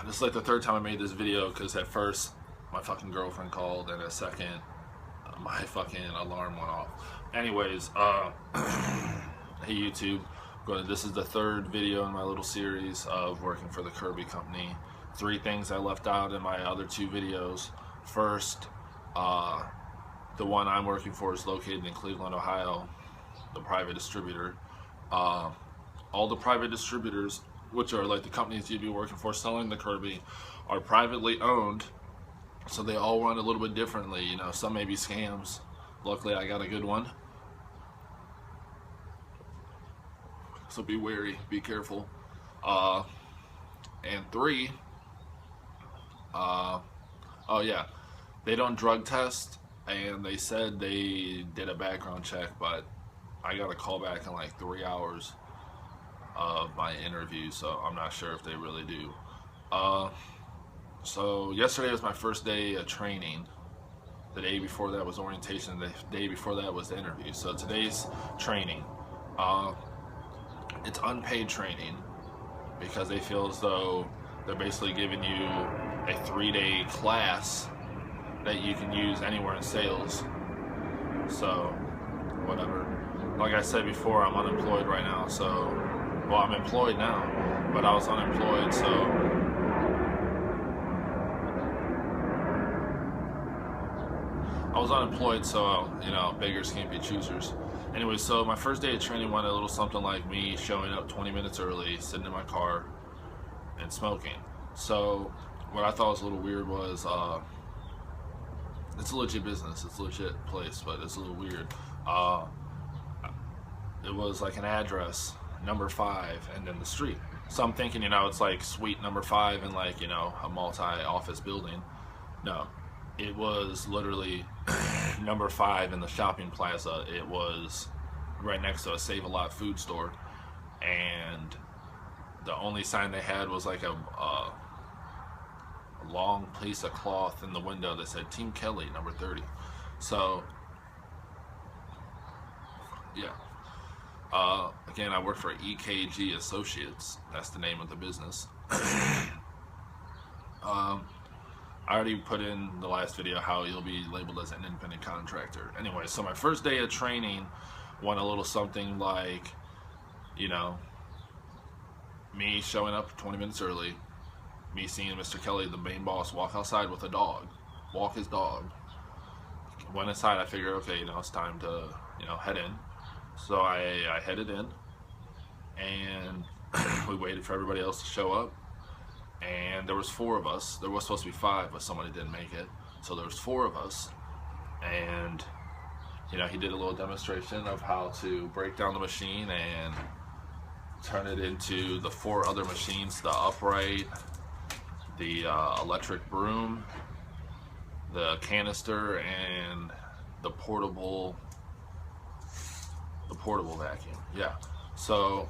This is like the third time I made this video because at first my fucking girlfriend called and at second my fucking alarm went off. Anyways, hey YouTube, this is the third video in my little series of working for the Kirby company. 3 things I left out in my other 2 videos. First, the one I'm working for is located in Cleveland, Ohio, the private distributor. All the private distributors, which are like the companies you'd be working for selling the Kirby, are privately owned, so they all run a little bit differently. You know, some may be scams. Luckily I got a good one, so be wary, be careful. And 3, oh yeah, they don't drug test, and they said they did a background check, but I got a call back in like 3 hours of my interview, so I'm not sure if they really do. So yesterday was my first day of training. The day before that was orientation. The day before that was the interview. So today's training. It's unpaid training because they feel as though they're basically giving you a 3-day class that you can use anywhere in sales. So whatever. Like I said before, I'm unemployed right now, so well, I'm employed now, but I was unemployed, so you know, beggars can't be choosers. Anyway, so my first day of training went a little something like me showing up 20 minutes early, sitting in my car, and smoking. So what I thought was a little weird was, it's a legit business, it's a legit place, but it's a little weird. It was like an address, number 5, and then the street. So I'm thinking, you know, it's like suite number 5 in like, you know, a multi-office building. No, it was literally number 5 in the shopping plaza. It was right next to a Save-A-Lot food store, and the only sign they had was like a long piece of cloth in the window that said Team Kelly number 30. So yeah. Again, I work for EKG Associates. That's the name of the business. I already put in the last video how you'll be labeled as an independent contractor. Anyway, so my first day of training went a little something like, you know, me showing up 20 minutes early, me seeing Mr. Kelly, the main boss, walk outside with a dog, walk his dog. Went inside, I figured, okay, you know, it's time to, you know, head in. So I headed in, and we waited for everybody else to show up, and there was 4 of us. There was supposed to be 5, but somebody didn't make it, so there was 4 of us. And you know, he did a little demonstration of how to break down the machine and turn it into the 4 other machines: the upright, the electric broom, the canister, and the portable vacuum. Yeah. So,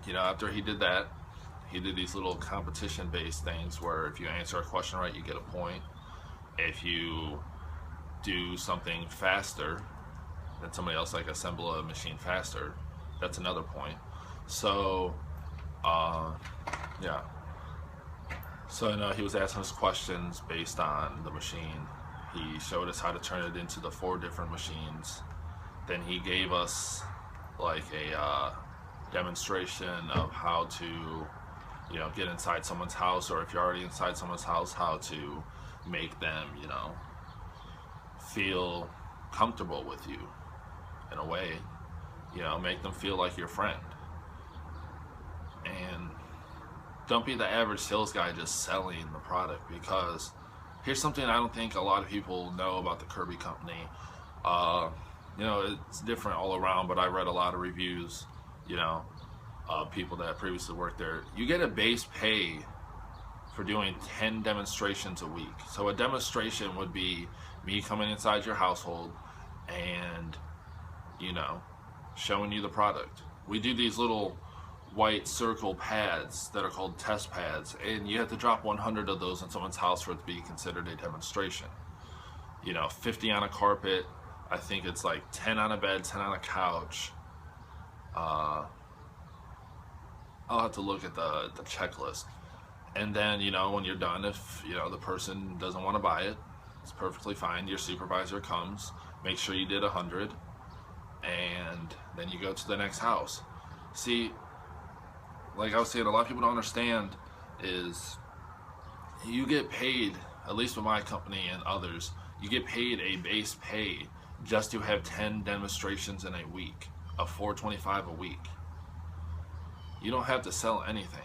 you know, after he did that, he did these little competition-based things where if you answer a question right, you get a point. If you do something faster than somebody else, like assemble a machine faster, that's another point. So, yeah. So, you know, he was asking us questions based on the machine. He showed us how to turn it into the 4 different machines. Then he gave us like a demonstration of how to, you know, get inside someone's house, or if you're already inside someone's house, how to make them, you know, feel comfortable with you in a way, you know, make them feel like your friend. And don't be the average sales guy just selling the product, because here's something I don't think a lot of people know about the Kirby company. You know, it's different all around, but I read a lot of reviews, you know, people that previously worked there. You get a base pay for doing 10 demonstrations a week. So a demonstration would be me coming inside your household and, you know, showing you the product. We do these little white circle pads that are called test pads, and you have to drop 100 of those in someone's house for it to be considered a demonstration. You know, 50 on a carpet. I think it's like 10 on a bed, 10 on a couch. I'll have to look at the checklist. And then, you know, when you're done, if, you know, the person doesn't want to buy it, it's perfectly fine. Your supervisor comes, make sure you did 100, and then you go to the next house. See, like I was saying, a lot of people don't understand is you get paid, at least with my company and others, you get paid a base pay just to have 10 demonstrations in a week, of $425 a week. You don't have to sell anything.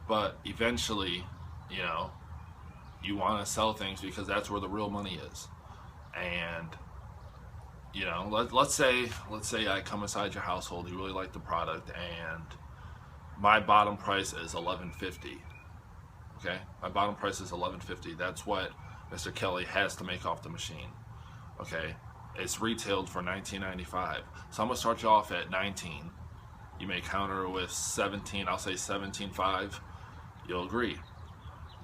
But eventually, you know, you want to sell things because that's where the real money is. And, you know, let's say I come inside your household, you really like the product, and my bottom price is $11.50. Okay, my bottom price is $11.50. That's what Mr. Kelly has to make off the machine. Okay, it's retailed for $19.95. So I'm gonna start you off at 19. You may counter with 17. I'll say 17.5. You'll agree.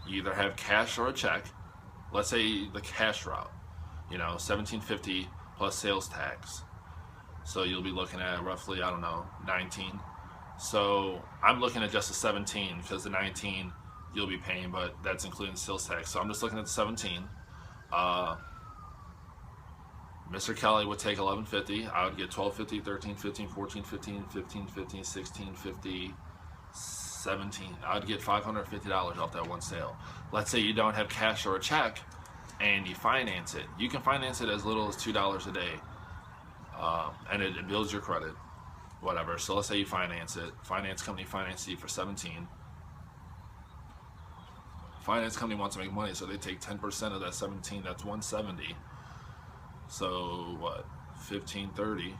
You either have cash or a check. Let's say the cash route, you know, $17.50 plus sales tax. So you'll be looking at roughly, I don't know, 19. So I'm looking at just the 17 because the 19 you'll be paying, but that's including sales tax. So I'm just looking at the 17. Mr. Kelly would take $11.50. I would get $12.50, $13.50, $14.50, $15.50, $16.50, $17. I would get $550 off that one sale. Let's say you don't have cash or a check and you finance it. You can finance it as little as $2 a day, and it builds your credit, whatever. So let's say you finance it. Finance company finances you for 17. Finance company wants to make money, so they take 10% of that 17. That's 170. So what? 1530.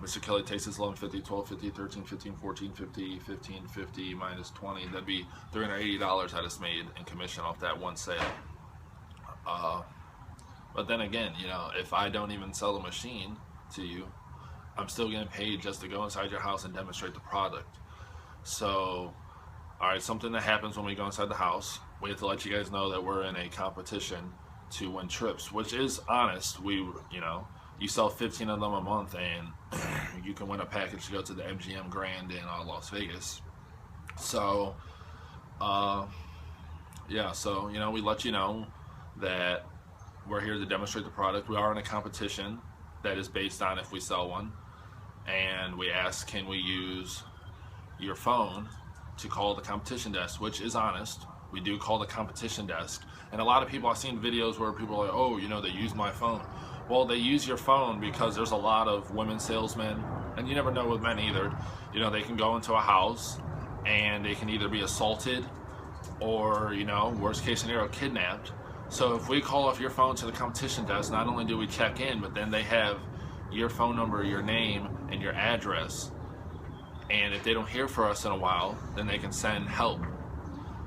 Mr. Kelly takes his 1150, 1250, 1350, 1450, 1550 minus 20. That'd be $380 I just made in commission off that one sale. But then again, you know, if I don't even sell the machine to you, I'm still getting paid just to go inside your house and demonstrate the product. So, all right, something that happens when we go inside the house, we have to let you guys know that we're in a competition to win trips, which is honest. We, you know, you sell 15 of them a month and you can win a package to go to the MGM Grand in Las Vegas. So, yeah, so, you know, we let you know that we're here to demonstrate the product. We are in a competition that is based on if we sell one. And we ask, can we use your phone to call the competition desk, which is honest. We do call the competition desk. And a lot of people, I've seen videos where people are like, oh, you know, they use my phone. Well, they use your phone because there's a lot of women salesmen, and you never know with men either. You know, they can go into a house and they can either be assaulted or, you know, worst case scenario, kidnapped. So if we call off your phone to the competition desk, not only do we check in, but then they have your phone number, your name, and your address. And if they don't hear from us in a while, then they can send help.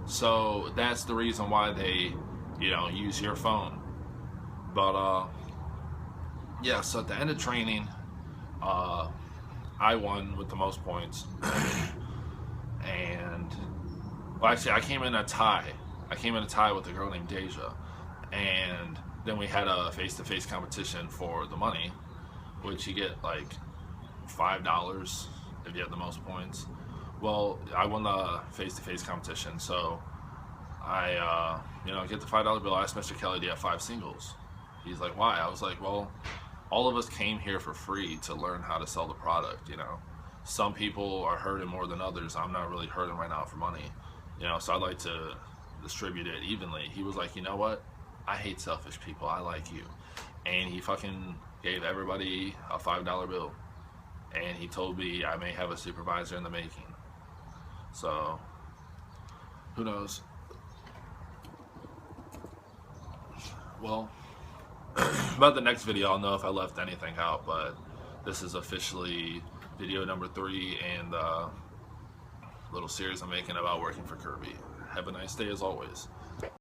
So that's the reason why they, you know, use your phone. But yeah, so at the end of training, I won with the most points. And well, actually, I came in a tie. I came in a tie with a girl named Deja, and then we had a face-to-face competition for the money, which you get like $5 if you have the most points. Well, I won the face-to-face competition, so I, you know, get the $5 bill. I asked Mr. Kelly, do you have 5 singles? He's like, why? I was like, well, all of us came here for free to learn how to sell the product, you know. Some people are hurting more than others. I'm not really hurting right now for money, you know, so I'd like to distribute it evenly. He was like, you know what? I hate selfish people. I like you. And he fucking gave everybody a $5 bill. And he told me I may have a supervisor in the making. So, who knows? Well, about the next video, I'll know if I left anything out, but this is officially video number 3 in the little series I'm making about working for Kirby. Have a nice day as always.